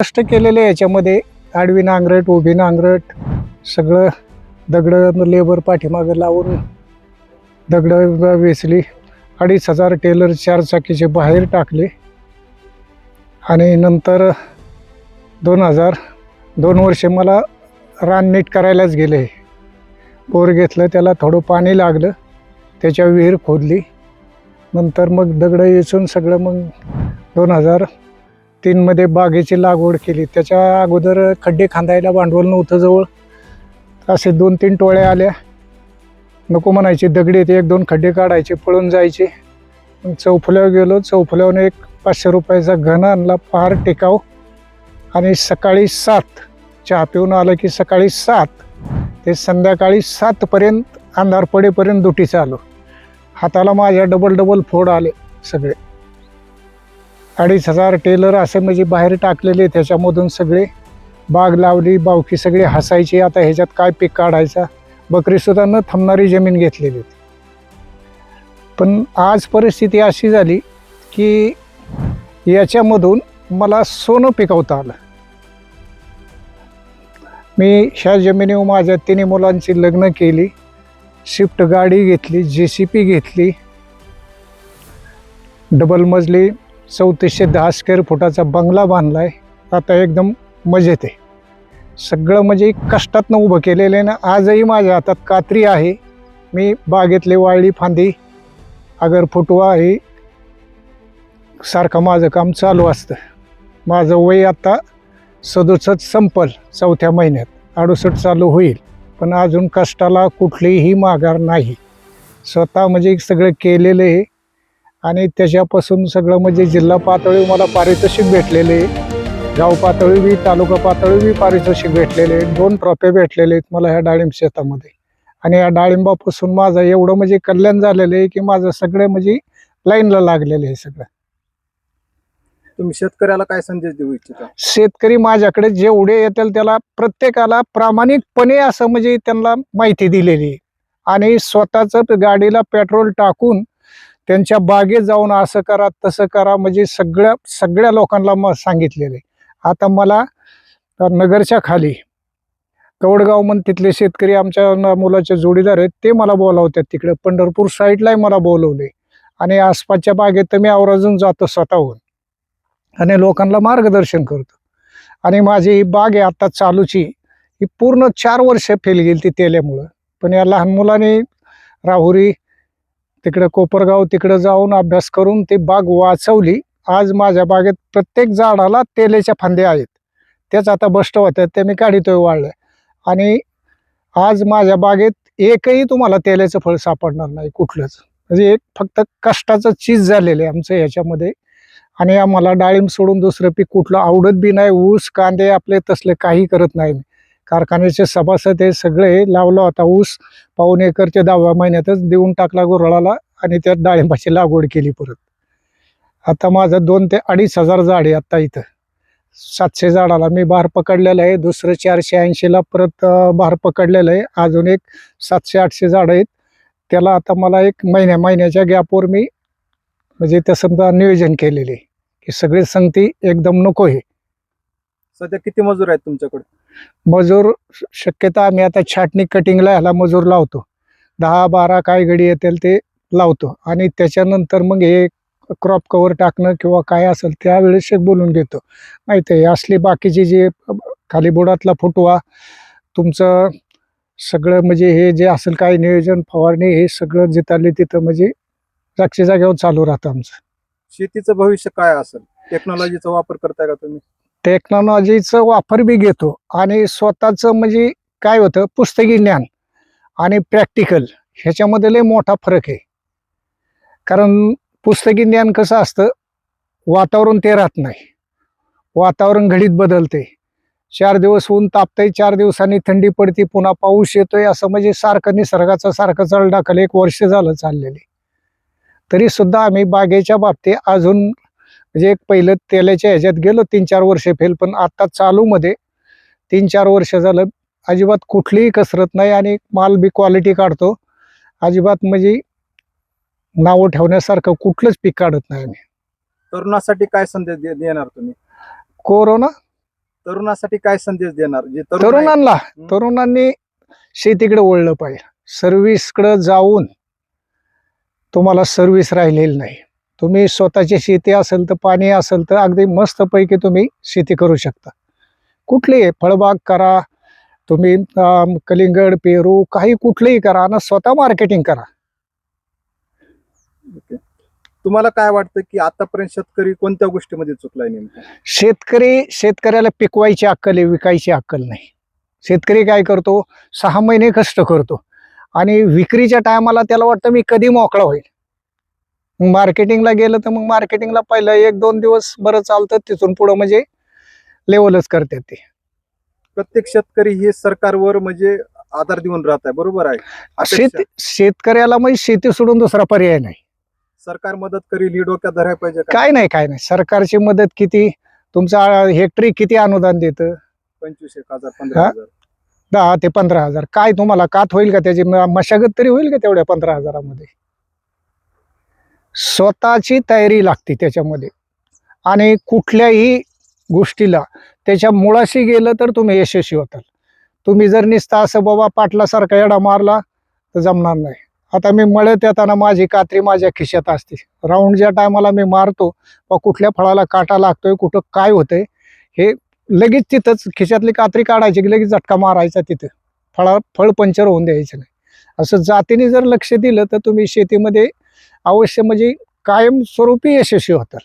कष्ट केलेले याच्यामध्ये आडवी नांगरट उभी नांगरट सगळं दगड लेबर पाठीमागं लावून दगड वेचली 2,500 टेलर 4 चाकीचे बाहेर टाकले आणि नंतर 2 वर्षे मला रान नीट करायलाच गेले. बोर घेतलं, त्याला थोडं पाणी लागलं, त्याच्या विहीर खोदली, नंतर मग दगड वेचून सगळं मग 2003 मध्ये बागेची लागवड केली. त्याच्या अगोदर खड्डे खांदायला भांडवल नव्हतं जवळ. असे 2-3 टोळ्या आल्या, नको म्हणायचे, दगडी ते 1-2 खड्डे काढायचे, पळून जायचे. मग चौफुल्यावर गेलो, चौफुल्यावरून एक 500 रुपयाचा घन आणला, फार टिकाव. आणि सकाळी 7 चहा पिऊन आलं की सकाळी 7 ते संध्याकाळी 7 पर्यंत अंधार पडेपर्यंत दुटी चालू. हाताला माझ्या डबल फोड आले सगळे. 2,500 टेलर असे म्हणजे बाहेर टाकलेले. त्याच्यामधून सगळे बाग लावली, बावकी सगळे हसायची, आता ह्याच्यात काय पीक काढायचा. बकरीसुद्धा न थांबणारी जमीन घेतलेली होती. पण आज परिस्थिती अशी झाली की याच्यामधून मला सोनं पिकवता आलं. मी ह्या जमिनीवर माझ्या 3 मुलांची लग्न केली, स्विफ्ट गाडी घेतली, JCP घेतली, डबल मजली 3410 स्क्वेअर फुटाचा बंगला बांधला आहे. आता एकदम मजेत आहे. सगळं म्हणजे कष्टातनं उभं केलेलं आहे ना. आजही माझ्या हातात कात्री आहे. मी बागेतले वाळली फांदी अगर फुटवा हे सारखं माझं काम चालू असतं. माझं वय आता 67 संपल, 4थ्या महिन्यात 68 चालू होईल. पण अजून कष्टाला कुठलीही माघार नाही. स्वतः म्हणजे सगळं केलेलं आहे आणि त्याच्यापासून सगळं म्हणजे जिल्हा पातळीवर मला पारितोषिक भेटलेले आहे, गाव पातळी बी तालुका पातळी बी पारितोषिक भेटलेले आहे. 2 ट्रॉफी भेटलेले आहेत मला ह्या डाळिंब शेतामध्ये. आणि या डाळिंबापासून माझं एवढं म्हणजे कल्याण झालेलं आहे की माझं सगळं म्हणजे लाईनला लागलेलं आहे सगळं. तुम्ही शेतकऱ्याला काय संदेश देऊ इच्छिता? शेतकरी माझ्याकडे जेवढे येतील त्याला प्रत्येकाला प्रामाणिकपणे असं म्हणजे त्यांना माहिती दिलेली आहे. आणि स्वतःच गाडीला पेट्रोल टाकून त्यांच्या बागेत जाऊन असं करा तसं करा म्हणजे सगळ्या लोकांना सांगितलेलं आहे. आता मला नगरच्या खाली कवडगाव म्हणून तिथले शेतकरी आमच्या मुलाचे जोडीदार आहेत, ते मला बोलावतात. तिकडे पंढरपूर साईडलाही मला बोलवले आणि आसपासच्या बागेत तर मी आवर्जून जातो स्वतःहून आणि लोकांना मार्गदर्शन करतो. आणि माझी ही बाग आहे आता चालूची, ही पूर्ण 4 वर्ष फेल गेली ती तेल्यामुळं. पण या लहान मुलाने राहुरी तिकडे कोपरगाव तिकडे जाऊन अभ्यास करून ती बाग वाचवली. आज माझ्या बागेत प्रत्येक झाडाला तेल्याच्या फांद्या आहेत. त्याच आता बस्ट होत्यात, ते मी काढितोय वाळलं. आणि आज माझ्या बागेत एकही तुम्हाला तेल्याचं फळ सापडणार नाही कुठलंच. म्हणजे एक फक्त कष्टाचं चीज झालेलं आहे आमचं ह्याच्यामध्ये. आणि आम्हाला डाळिंब सोडून दुसरं पीक कुठलं आवडत बी नाही. ऊस कांदे आपले तसले काही करत नाही. कारखान्याचे सभासद हे सगळे लावला होता ऊस, 1.25 एकर 10व्या महिन्यातच देऊन टाकला गुऱ्हाळाला आणि त्यात डाळिंबाची लागवड केली परत. आता माझं 2 ते 2,500 झाड आहे. आता इथं 700 झाडाला मी बहार पकडलेलं आहे. दुसरं 480ला परत बहार पकडलेलं आहे. अजून एक 700-800 झाडं आहेत. त्याला आता मला एक महिन्याच्या गॅपवर मी म्हणजे तसं नियोजन केलेले की सगळे संगती एकदम नको आहे. सध्या किती मजूर आहेत तुमच्याकडे? मजूर शक्यता आम्ही आता छाटणी कटिंगला ह्याला मजूर लावतो. 10-12 काय गडी येतील ते लावतो आणि त्याच्यानंतर मग हे क्रॉप कव्हर टाकणं किंवा काय असेल त्यावेळेस एक बोलून घेतो. माहिती आहे असली बाकीची जे खाली बुडातला फुटवा तुमचं सगळं म्हणजे हे जे असेल काय नियोजन फवारणी हे सगळं जिथाली तिथं म्हणजे जागच्या जागेवर चालू राहतं आमचं. शेतीचं भविष्य काय असेल? टेक्नॉलॉजीचा वापर करताय का तुम्ही? टेक्नॉलॉजीचा वापर बी घेतो आणि स्वतःचं म्हणजे काय होतं पुस्तकी ज्ञान आणि प्रॅक्टिकल ह्याच्यामध्ये लय मोठा फरक आहे. कारण पुस्तकी ज्ञान कसं असतं, वातावरण ते राहत नाही, वातावरण घडीत बदलते. 4 दिवस ऊन तापतंय, 4 दिवसांनी थंडी पडते, पुन्हा पाऊस येतोय, असं म्हणजे सारखं निसर्गाचं सारखं चढ-ढकल 1 वर्ष झालं चाललेली. तरी सुद्धा आम्ही बागेच्या बाबतीत अजून म्हणजे एक पहिलं तेलाच्या ह्याच्यात गेलो 3-4 वर्ष फेल, पण आता चालूमध्ये 3-4 वर्ष झालं अजिबात कुठलीही कसरत नाही आणि माल बी क्वालिटी काढतो. अजिबात म्हणजे नावं ठेवण्यासारखं कुठलंच पीक काढत नाही आम्ही. तरुणासाठी काय संदेश देणार तुम्ही? कोरोना तरुणासाठी काय संदेश देणार जे तरुण आहेत? तरुणांना तरुणांनी शेतीकडे वळलं पाहिजे. सर्व्हिसकडे जाऊन तुम्हाला सर्व्हिस राहिलेली नाही. तुम्ही स्वतःची शेती असेल तर पाणी असेल तर अगदी मस्तपैकी तुम्ही शेती करू शकता. कुठली फळबाग करा तुम्ही, कलिंगड पेरू काही कुठलंही करा आणि स्वतः मार्केटिंग करा. ओके. तुम्हाला काय वाटतं की आतापर्यंत शेतकरी कोणत्या गोष्टीमध्ये चुकलाय नेमका? शेतकऱ्याला पिकवायची अक्कल आहे, विकायची अक्कल नाही. शेतकरी काय करतो, 6 महिने कष्ट करतो आणि विक्रीच्या टायमाला त्याला वाटतं मी कधी मोकळा होईल. मग मार्केटिंगला गेलं तर मग मार्केटिंगला पहिलं 1-2 दिवस बरं चालतं, तिथून पुढं म्हणजे लेवलच करतात ते. प्रत्येक शेतकरी हे सरकारवर म्हणजे आधार देऊन राहत आहे, बरोबर आहे. अपेक्षा. शेतकऱ्याला म्हणजे शेती सोडून दुसरा पर्याय नाही. सरकार मदत करील ही डोक्यात धरायला पाहिजे का? काय नाही. सरकारची मदत किती, तुमचा हेक्टरी किती अनुदान देतं? 25,000 15,000. 10 ते 15,000. काय तुम्हाला कात होईल का त्याची? मशागत तरी होईल का तेवढ्या 15,000मध्ये? स्वतःची तयारी लागते त्याच्यामध्ये आणि कुठल्याही गोष्टीला त्याच्या मुळाशी गेलं तर तुम्ही यशस्वी होताल. तुम्ही जर नुसता असं बाबा पाटलासारखा एडा मारला तर जमणार नाही. आता मी मळत येताना माझी कात्री माझ्या खिशात असते. राऊंड ज्या टायमाला मी मारतो कुठल्या फळाला काटा लागतोय, कुठं काय होतंय, हे लगेच तिथंच खिशातली कात्री काढायची की लगेच झटका मारायचा तिथं. फळ पंचर होऊन द्यायचं नाही. असं जातीने जर लक्ष दिलं तर तुम्ही शेतीमध्ये अवश्य म्हणजे कायमस्वरूपी यशस्वी होताल.